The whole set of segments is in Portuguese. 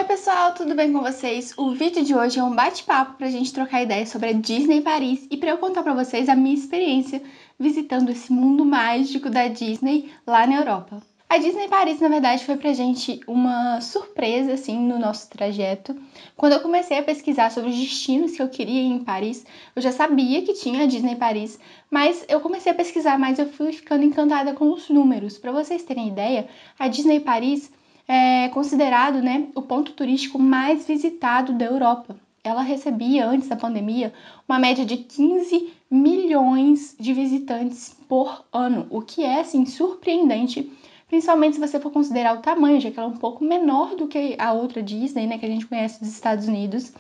Pessoal, tudo bem com vocês? O vídeo de hoje é um bate-papo pra gente trocar ideias sobre a Disney Paris e pra eu contar pra vocês a minha experiência visitando esse mundo mágico da Disney lá na Europa. A Disney Paris, na verdade, foi pra gente uma surpresa, assim, no nosso trajeto. Quando eu comecei a pesquisar sobre os destinos que eu queria ir em Paris, eu já sabia que tinha a Disney Paris, mas eu comecei a pesquisar mais, eu fui ficando encantada com os números. Pra vocês terem ideia, a Disney Paris é considerado, né, o ponto turístico mais visitado da Europa. Ela recebia, antes da pandemia, uma média de 15 milhões de visitantes por ano, o que é, assim, surpreendente, principalmente se você for considerar o tamanho, já que ela é um pouco menor do que a outra Disney, né, que a gente conhece dos Estados Unidos.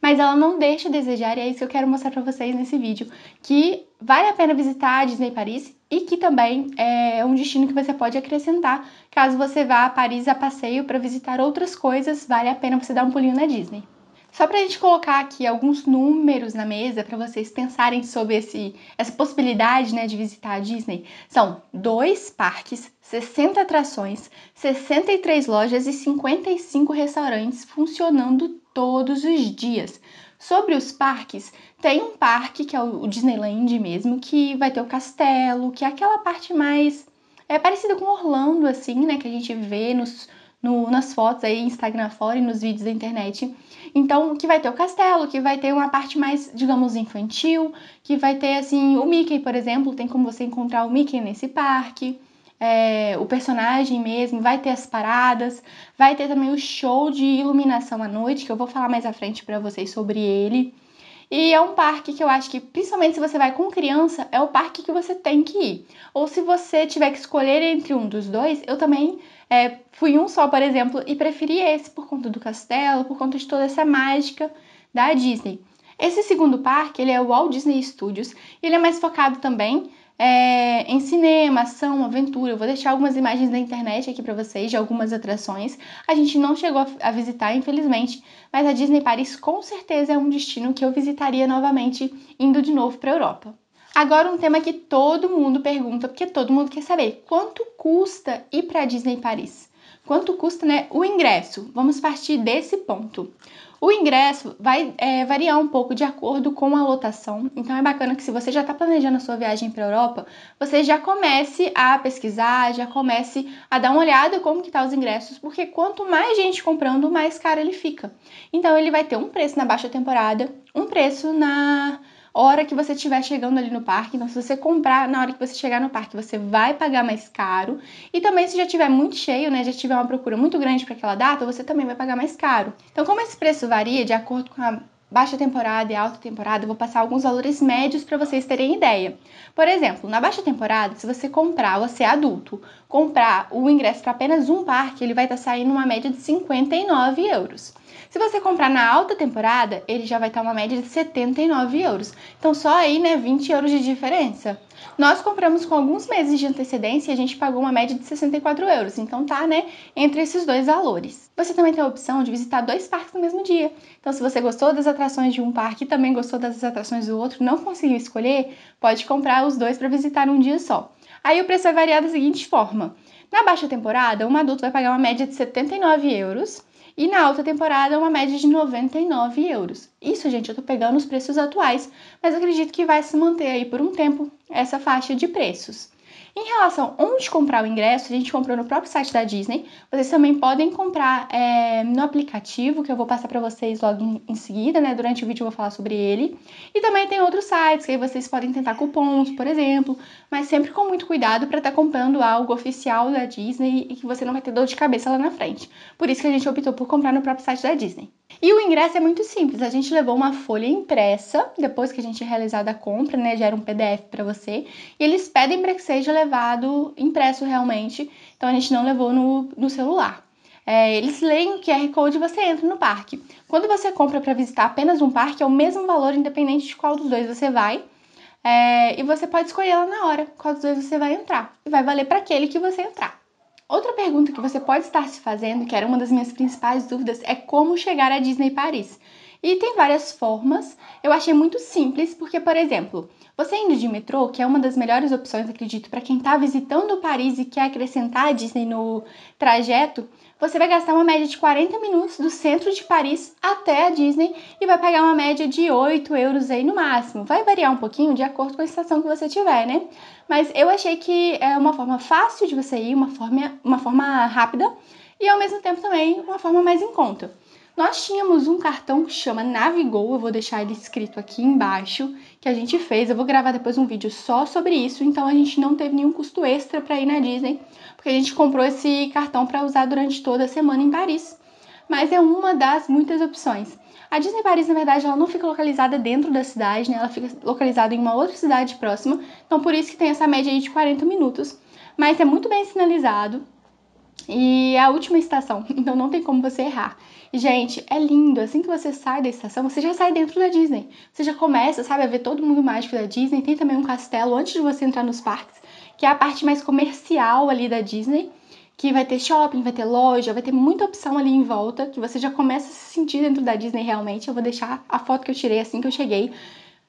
Mas ela não deixa a desejar, e é isso que eu quero mostrar para vocês nesse vídeo, que vale a pena visitar a Disney Paris e que também é um destino que você pode acrescentar caso você vá a Paris a passeio para visitar outras coisas, vale a pena você dar um pulinho na Disney. Só para a gente colocar aqui alguns números na mesa para vocês pensarem sobre essa possibilidade, né, de visitar a Disney. São 2 parques, 60 atrações, 63 lojas e 55 restaurantes funcionando todos os dias. Sobre os parques, tem um parque que é o Disneyland mesmo, que vai ter o castelo, que é aquela parte mais parecida com Orlando, assim, né, que a gente vê nas fotos aí, Instagram fora e nos vídeos da internet. Então, que vai ter o castelo, que vai ter uma parte mais, digamos, infantil, que vai ter, assim, o Mickey, por exemplo, tem como você encontrar o Mickey nesse parque, o personagem mesmo, vai ter as paradas, vai ter também o show de iluminação à noite, que eu vou falar mais à frente pra vocês sobre ele. E é um parque que eu acho que, principalmente se você vai com criança, é o parque que você tem que ir. Ou se você tiver que escolher entre um dos dois, eu também fui um só, por exemplo, e preferi esse por conta do castelo, por conta de toda essa mágica da Disney. Esse segundo parque, ele é o Walt Disney Studios, e ele é mais focado também em cinema, ação, aventura. Eu vou deixar algumas imagens da internet aqui para vocês, de algumas atrações. A gente não chegou a visitar, infelizmente, mas a Disney Paris com certeza é um destino que eu visitaria novamente, indo de novo para a Europa. Agora um tema que todo mundo pergunta, porque todo mundo quer saber, quanto custa ir para a Disney Paris? Quanto custa, né, o ingresso? Vamos partir desse ponto. O ingresso vai variar um pouco de acordo com a lotação, então é bacana que se você já está planejando a sua viagem para a Europa, você já comece a pesquisar, já comece a dar uma olhada como que tá os ingressos, porque quanto mais gente comprando, mais caro ele fica. Então ele vai ter um preço na baixa temporada, um preço na hora que você estiver chegando ali no parque. Então, se você comprar na hora que você chegar no parque, você vai pagar mais caro. E também, se já estiver muito cheio, né, já tiver uma procura muito grande para aquela data, você também vai pagar mais caro. Então, como esse preço varia de acordo com a baixa temporada e alta temporada, eu vou passar alguns valores médios para vocês terem ideia. Por exemplo, na baixa temporada, se você comprar, você é adulto, comprar o ingresso para apenas um parque, ele vai estar saindo uma média de 59 euros. Se você comprar na alta temporada, ele já vai estar uma média de 79 euros. Então, só aí, né, 20 euros de diferença. Nós compramos com alguns meses de antecedência e a gente pagou uma média de 64 euros. Então, tá, né, entre esses dois valores. Você também tem a opção de visitar 2 parques no mesmo dia. Então, se você gostou das atrações de um parque e também gostou das atrações do outro, não conseguiu escolher, pode comprar os dois para visitar um dia só. Aí o preço vai variar da seguinte forma. Na baixa temporada, um adulto vai pagar uma média de 79 euros. E na alta temporada, uma média de 99 euros. Isso, gente, eu tô pegando os preços atuais, mas acredito que vai se manter aí por um tempo essa faixa de preços. Em relação a onde comprar o ingresso, a gente comprou no próprio site da Disney. Vocês também podem comprar no aplicativo, que eu vou passar para vocês logo em seguida, né? Durante o vídeo eu vou falar sobre ele. E também tem outros sites, que aí vocês podem tentar cupons, por exemplo, mas sempre com muito cuidado para estar comprando algo oficial da Disney e que você não vai ter dor de cabeça lá na frente. Por isso que a gente optou por comprar no próprio site da Disney. E o ingresso é muito simples, a gente levou uma folha impressa, depois que a gente realizado a compra, né, gera um PDF para você, e eles pedem para que seja levado impresso realmente, então a gente não levou no celular. Eles leem o QR Code e você entra no parque. Quando você compra para visitar apenas um parque, é o mesmo valor, independente de qual dos dois você vai, e você pode escolher lá na hora qual dos dois você vai entrar, e vai valer para aquele que você entrar. Outra pergunta que você pode estar se fazendo, que era uma das minhas principais dúvidas, é como chegar à Disney Paris. E tem várias formas. Eu achei muito simples, porque, por exemplo, Você indo de metrô, que é uma das melhores opções, acredito, para quem está visitando Paris e quer acrescentar a Disney no trajeto, você vai gastar uma média de 40 minutos do centro de Paris até a Disney e vai pagar uma média de 8 euros aí no máximo. Vai variar um pouquinho de acordo com a estação que você tiver, né? Mas eu achei que é uma forma fácil de você ir, uma forma rápida e ao mesmo tempo também uma forma mais em conta. Nós tínhamos um cartão que chama Navigol, eu vou deixar ele escrito aqui embaixo, que a gente fez. Eu vou gravar depois um vídeo só sobre isso, então a gente não teve nenhum custo extra para ir na Disney, porque a gente comprou esse cartão para usar durante toda a semana em Paris. Mas é uma das muitas opções. A Disney Paris, na verdade, ela não fica localizada dentro da cidade, né? Ela fica localizada em uma outra cidade próxima, então por isso que tem essa média aí de 40 minutos. Mas é muito bem sinalizado. E é a última estação, então não tem como você errar. E, gente, é lindo. Assim que você sai da estação, você já sai dentro da Disney. Você já começa, sabe, a ver todo mundo mágico da Disney. Tem também um castelo antes de você entrar nos parques, que é a parte mais comercial ali da Disney, que vai ter shopping, vai ter loja, vai ter muita opção ali em volta, que você já começa a se sentir dentro da Disney realmente. Eu vou deixar a foto que eu tirei assim que eu cheguei.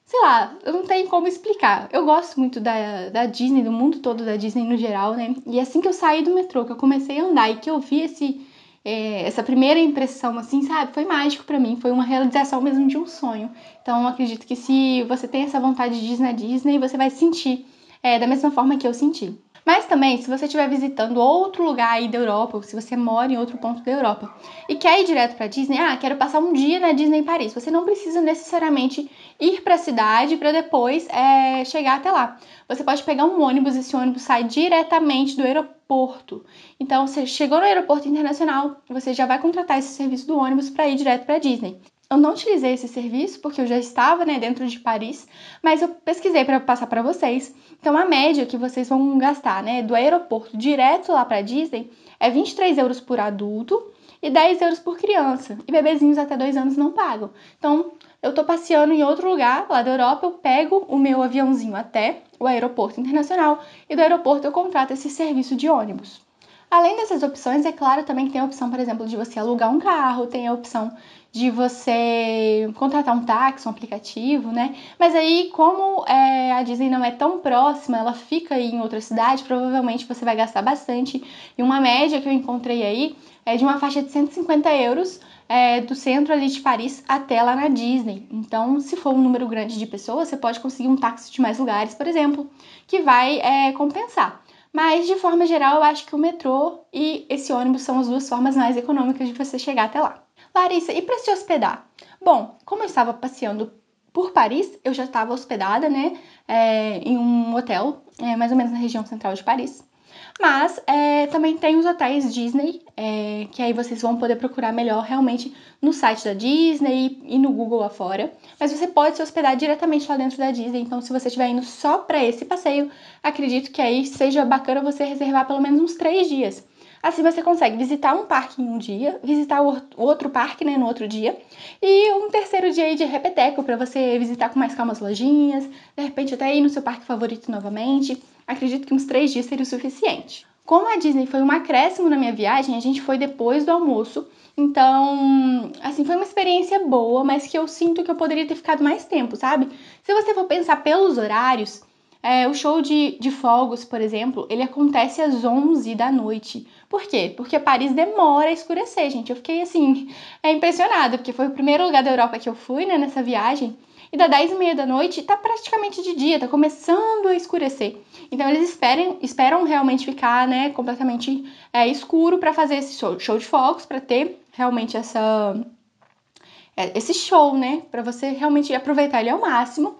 Sei lá, eu não tenho como explicar. Eu gosto muito da Disney, do mundo todo da Disney no geral, né? E assim que eu saí do metrô, que eu comecei a andar e que eu vi essa primeira impressão, assim, sabe? Foi mágico pra mim, foi uma realização mesmo de um sonho. Então, eu acredito que se você tem essa vontade de ir na Disney, você vai sentir da mesma forma que eu senti. Mas também, se você estiver visitando outro lugar aí da Europa, ou se você mora em outro ponto da Europa e quer ir direto para Disney, quero passar um dia na Disney em Paris, você não precisa necessariamente ir para a cidade para depois chegar até lá. Você pode pegar um ônibus, esse ônibus sai diretamente do aeroporto. Então, você chegou no aeroporto internacional, você já vai contratar esse serviço do ônibus para ir direto para Disney. Eu não utilizei esse serviço porque eu já estava, dentro de Paris, mas eu pesquisei para passar para vocês. Então, a média que vocês vão gastar, do aeroporto direto lá para Disney é 23 euros por adulto e 10 euros por criança. E bebezinhos até 2 anos não pagam. Então, eu tô passeando em outro lugar lá da Europa, eu pego o meu aviãozinho até o aeroporto internacional e do aeroporto eu contrato esse serviço de ônibus. Além dessas opções, é claro também que tem a opção, por exemplo, de você alugar um carro, tem a opção de você contratar um táxi, um aplicativo, né? Mas aí, como a Disney não é tão próxima, ela fica aí em outra cidade, provavelmente você vai gastar bastante. E uma média que eu encontrei aí é de uma faixa de 150 euros do centro ali de Paris até lá na Disney. Então, se for um número grande de pessoas, você pode conseguir um táxi de mais lugares, por exemplo, que vai compensar. Mas, de forma geral, eu acho que o metrô e esse ônibus são as duas formas mais econômicas de você chegar até lá. Larissa, e para se hospedar? Bom, como eu estava passeando por Paris, eu já estava hospedada, em um hotel, mais ou menos na região central de Paris. Mas também tem os hotéis Disney, que aí vocês vão poder procurar melhor realmente no site da Disney e no Google afora. Mas você pode se hospedar diretamente lá dentro da Disney, então se você estiver indo só para esse passeio, acredito que aí seja bacana você reservar pelo menos uns 3 dias. Assim você consegue visitar um parque em um dia, visitar o outro parque, no outro dia, e um terceiro dia aí de repeteco para você visitar com mais calma as lojinhas, de repente até ir no seu parque favorito novamente. Acredito que uns 3 dias seria o suficiente. Como a Disney foi um acréscimo na minha viagem, a gente foi depois do almoço, então, assim, foi uma experiência boa, mas que eu sinto que eu poderia ter ficado mais tempo, sabe? Se você for pensar pelos horários, o show de fogos, por exemplo, ele acontece às 11 da noite. Por quê? Porque Paris demora a escurecer, gente. Eu fiquei, assim, impressionada, porque foi o primeiro lugar da Europa que eu fui, nessa viagem. E da 10h30 da noite tá praticamente de dia, tá começando a escurecer. Então eles esperam realmente ficar, completamente escuro para fazer esse show de fogos, para ter realmente esse show, para você realmente aproveitar ele ao máximo.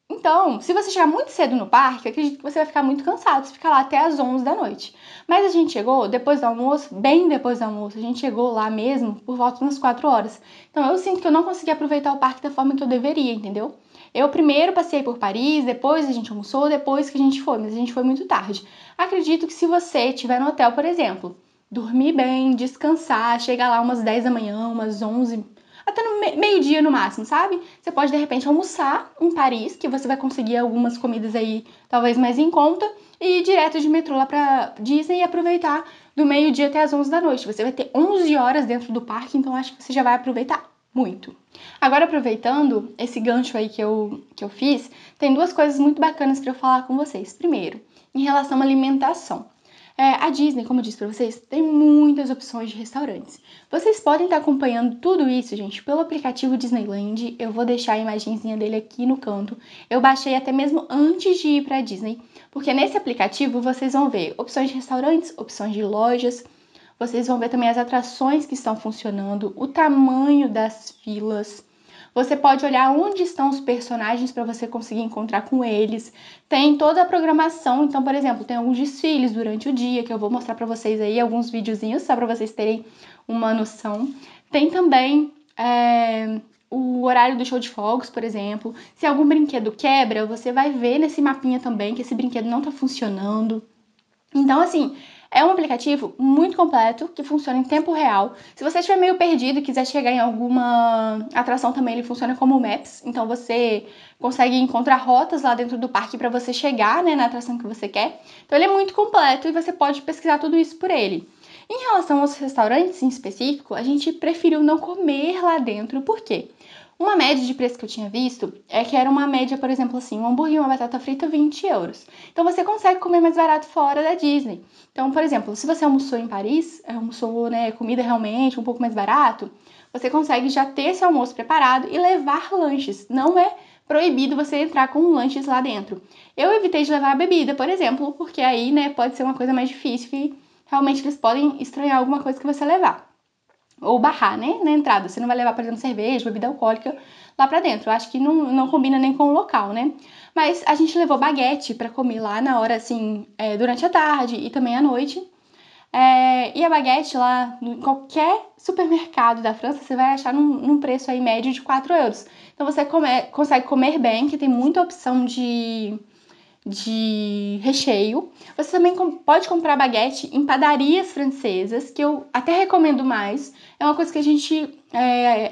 Então, se você chegar muito cedo no parque, eu acredito que você vai ficar muito cansado, se ficar lá até as 11 da noite. Mas a gente chegou depois do almoço, bem depois do almoço, a gente chegou lá mesmo por volta das 4 horas. Então eu sinto que eu não consegui aproveitar o parque da forma que eu deveria, entendeu? Eu primeiro passei por Paris, depois a gente almoçou, depois que a gente foi, mas a gente foi muito tarde. Acredito que se você estiver no hotel, por exemplo, dormir bem, descansar, chegar lá umas 10 da manhã, umas 11, até no meio-dia no máximo, sabe? Você pode, de repente, almoçar em Paris, que você vai conseguir algumas comidas aí, talvez mais em conta, e ir direto de metrô lá pra Disney e aproveitar do meio-dia até as 11 da noite. Você vai ter 11 horas dentro do parque, então acho que você já vai aproveitar muito. Agora, aproveitando esse gancho aí que eu fiz, tem duas coisas muito bacanas para eu falar com vocês. Primeiro, em relação à alimentação. A Disney, como eu disse para vocês, tem muitas opções de restaurantes. Vocês podem estar acompanhando tudo isso, gente, pelo aplicativo Disneyland. Eu vou deixar a imagenzinha dele aqui no canto. Eu baixei até mesmo antes de ir para a Disney, porque nesse aplicativo vocês vão ver opções de restaurantes, opções de lojas. Vocês vão ver também as atrações que estão funcionando, o tamanho das filas. Você pode olhar onde estão os personagens para você conseguir encontrar com eles. Tem toda a programação, então, por exemplo, tem alguns desfiles durante o dia que eu vou mostrar para vocês aí, alguns videozinhos, só para vocês terem uma noção. Tem também o horário do show de fogos, por exemplo. Se algum brinquedo quebra, você vai ver nesse mapinha também que esse brinquedo não está funcionando. Então, assim, é um aplicativo muito completo, que funciona em tempo real. Se você estiver meio perdido e quiser chegar em alguma atração também, ele funciona como Maps. Então, você consegue encontrar rotas lá dentro do parque para você chegar, né, na atração que você quer. Então, ele é muito completo e você pode pesquisar tudo isso por ele. Em relação aos restaurantes em específico, a gente preferiu não comer lá dentro. Por quê? Uma média de preço que eu tinha visto é que era uma média, por exemplo, assim, um hambúrguer e uma batata frita, 20 euros. Então você consegue comer mais barato fora da Disney. Então, por exemplo, se você almoçou em Paris, almoçou, né, comida realmente um pouco mais barato, você consegue já ter esse almoço preparado e levar lanches. Não é proibido você entrar com lanches lá dentro. Eu evitei de levar a bebida, por exemplo, porque aí, né, pode ser uma coisa mais difícil que realmente eles podem estranhar alguma coisa que você levar. Ou barrar, né, na entrada. Você não vai levar, por exemplo, cerveja, bebida alcoólica lá pra dentro. Eu acho que não combina nem com o local, né? Mas a gente levou baguete pra comer lá na hora, assim, durante a tarde e também à noite. E a baguete lá, em qualquer supermercado da França, você vai achar num preço aí médio de 4 euros. Então você consegue comer bem, que tem muita opção de recheio. Você também pode comprar baguete em padarias francesas, que eu até recomendo mais. É uma coisa que a gente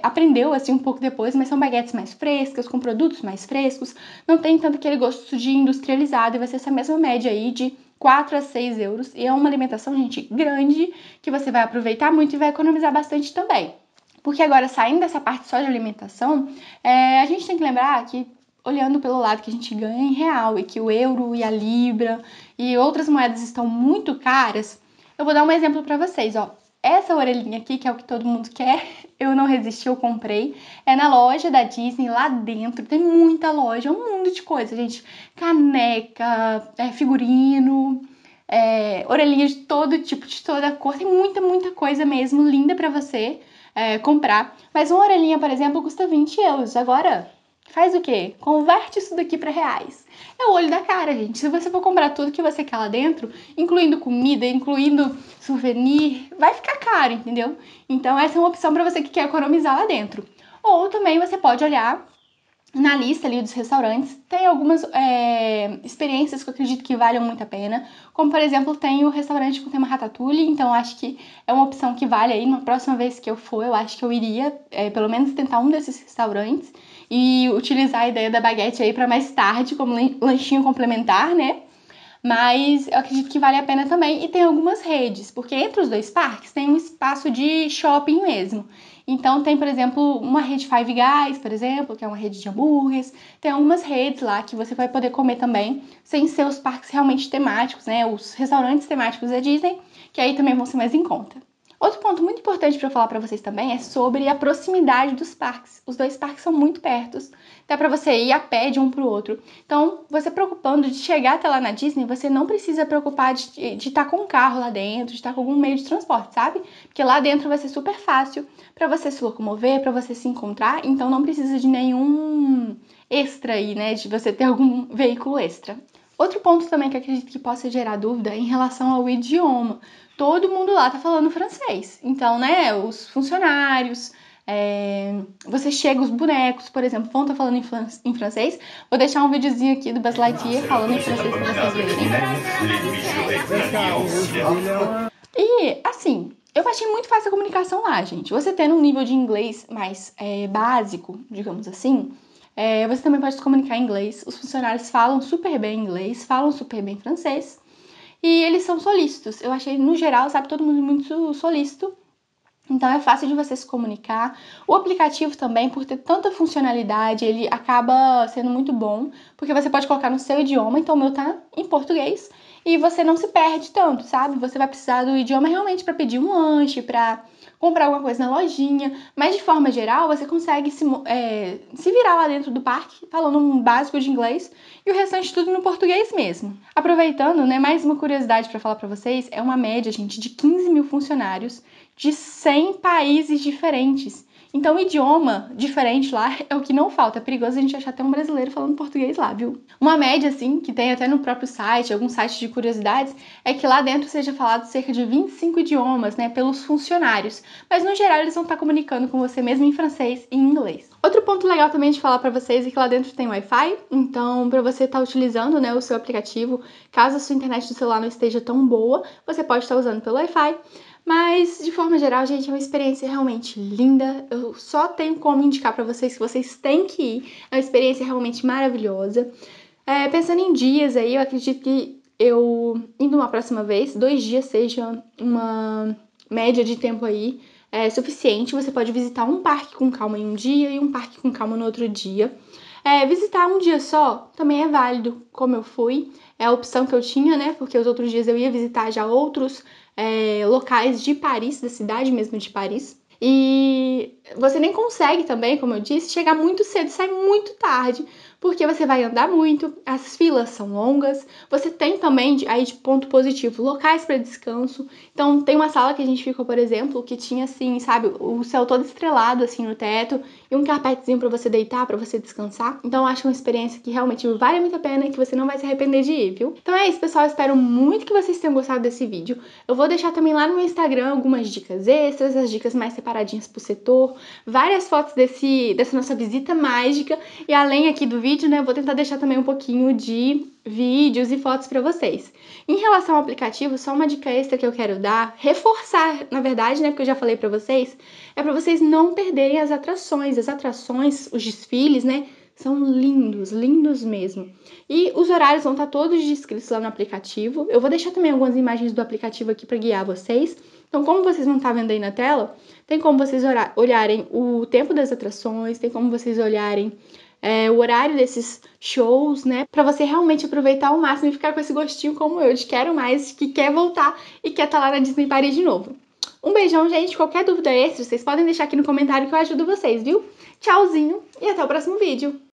aprendeu assim um pouco depois, mas são baguetes mais frescas, com produtos mais frescos. Não tem tanto aquele gosto de industrializado e vai ser essa mesma média aí de 4 a 6 euros. E é uma alimentação, gente, grande, que você vai aproveitar muito e vai economizar bastante também. Porque agora, saindo dessa parte só de alimentação, a gente tem que lembrar que olhando pelo lado que a gente ganha em real e que o euro e a libra e outras moedas estão muito caras, eu vou dar um exemplo para vocês, ó. Essa orelhinha aqui, que é o que todo mundo quer, eu não resisti, eu comprei. É na loja da Disney, lá dentro. Tem muita loja, um mundo de coisa, gente. Caneca, figurino, orelhinha de todo tipo, de toda cor. Tem muita, muita coisa mesmo, linda para você comprar. Mas uma orelhinha, por exemplo, custa 20 euros. Agora, faz o quê? Converte isso daqui para reais. É o olho da cara, gente. Se você for comprar tudo que você quer lá dentro, incluindo comida, incluindo souvenir, vai ficar caro, entendeu? Então essa é uma opção para você que quer economizar lá dentro. Ou também você pode olhar na lista ali dos restaurantes, tem algumas experiências que eu acredito que valham muito a pena, como por exemplo tem o restaurante com tema Ratatouille, então acho que é uma opção que vale aí, na próxima vez que eu for, eu acho que eu iria pelo menos tentar um desses restaurantes e utilizar a ideia da baguete aí para mais tarde como lanchinho complementar, né? Mas eu acredito que vale a pena também. E tem algumas redes, porque entre os dois parques tem um espaço de shopping mesmo. Então tem, por exemplo, uma rede Five Guys, por exemplo, que é uma rede de hambúrgueres. Tem algumas redes lá que você vai poder comer também, sem ser os parques realmente temáticos, né? Os restaurantes temáticos da Disney, que aí também vão ser mais em conta. Outro ponto muito importante para falar para vocês também é sobre a proximidade dos parques. Os dois parques são muito pertos, dá para você ir a pé de um para o outro. Então, você preocupando de chegar até lá na Disney, você não precisa preocupar de estar com um carro lá dentro, de estar com algum meio de transporte, sabe? Porque lá dentro vai ser super fácil para você se locomover, para você se encontrar, então não precisa de nenhum extra aí, né? De você ter algum veículo extra. Outro ponto também que eu acredito que possa gerar dúvida é em relação ao idioma. Todo mundo lá tá falando francês. Então, né, os funcionários, você chega, os bonecos, por exemplo, vão estar falando em francês. Vou deixar um videozinho aqui do Buzz Lightyear falando em francês pra vocês verem. E, assim, eu achei muito fácil a comunicação lá, gente. Você tendo um nível de inglês mais básico, digamos assim, você também pode se comunicar em inglês. Os funcionários falam super bem inglês, falam super bem francês. E eles são solícitos. Eu achei, no geral, sabe, todo mundo muito solícito. Então é fácil de você se comunicar. O aplicativo também, por ter tanta funcionalidade, ele acaba sendo muito bom, porque você pode colocar no seu idioma, então o meu tá em português, e você não se perde tanto, sabe? Você vai precisar do idioma realmente para pedir um lanche, para comprar alguma coisa na lojinha, mas de forma geral você consegue se virar lá dentro do parque, falando um básico de inglês, e o restante tudo no português mesmo. Aproveitando, né, mais uma curiosidade para falar para vocês, é uma média, gente, de 15 mil funcionários, de 100 países diferentes. Então, idioma diferente lá é o que não falta. É perigoso a gente achar até um brasileiro falando português lá, viu? Uma média, assim, que tem até no próprio site, alguns sites de curiosidades, é que lá dentro seja falado cerca de 25 idiomas, né, pelos funcionários. Mas, no geral, eles vão estar comunicando com você mesmo em francês e em inglês. Outro ponto legal também de falar para vocês é que lá dentro tem Wi-Fi, então, para você estar utilizando, né, o seu aplicativo, caso a sua internet do celular não esteja tão boa, você pode estar usando pelo Wi-Fi. Mas, de forma geral, gente, é uma experiência realmente linda. Eu só tenho como indicar para vocês que vocês têm que ir. É uma experiência realmente maravilhosa. Pensando em dias aí, eu acredito que eu, indo uma próxima vez, 2 dias seja uma média de tempo aí suficiente. Você pode visitar um parque com calma em um dia e um parque com calma no outro dia. Visitar um dia só também é válido, como eu fui. É a opção que eu tinha, né? Porque os outros dias eu ia visitar já outros locais de Paris, da cidade mesmo de Paris. E você nem consegue também, como eu disse, chegar muito cedo, sair muito tarde, porque você vai andar muito, as filas são longas. Você tem também, aí de ponto positivo, locais para descanso. Então, tem uma sala que a gente ficou, por exemplo, que tinha assim, sabe, o céu todo estrelado assim no teto e um carpetezinho para você deitar, para você descansar. Então, eu acho uma experiência que realmente vale muito a pena e que você não vai se arrepender de ir, viu? Então é isso, pessoal. Eu espero muito que vocês tenham gostado desse vídeo. Eu vou deixar também lá no meu Instagram algumas dicas extras, as dicas mais separadinhas pro setor, várias fotos dessa nossa visita mágica. E além aqui do vídeo, né, eu vou tentar deixar também um pouquinho de vídeos e fotos para vocês. Em relação ao aplicativo, só uma dica extra que eu quero dar, reforçar, na verdade, né, porque eu já falei para vocês, é para vocês não perderem as atrações. As atrações, os desfiles, né, são lindos, lindos mesmo. E os horários vão estar todos descritos lá no aplicativo. Eu vou deixar também algumas imagens do aplicativo aqui para guiar vocês. Então, como vocês não estão vendo aí na tela, tem como vocês olharem o tempo das atrações, tem como vocês olharem o horário desses shows, né? Pra você realmente aproveitar ao máximo e ficar com esse gostinho como eu, de quero mais, que quer voltar e quer estar lá na Disney Paris de novo. Um beijão, gente. Qualquer dúvida extra, vocês podem deixar aqui no comentário que eu ajudo vocês, viu? Tchauzinho e até o próximo vídeo.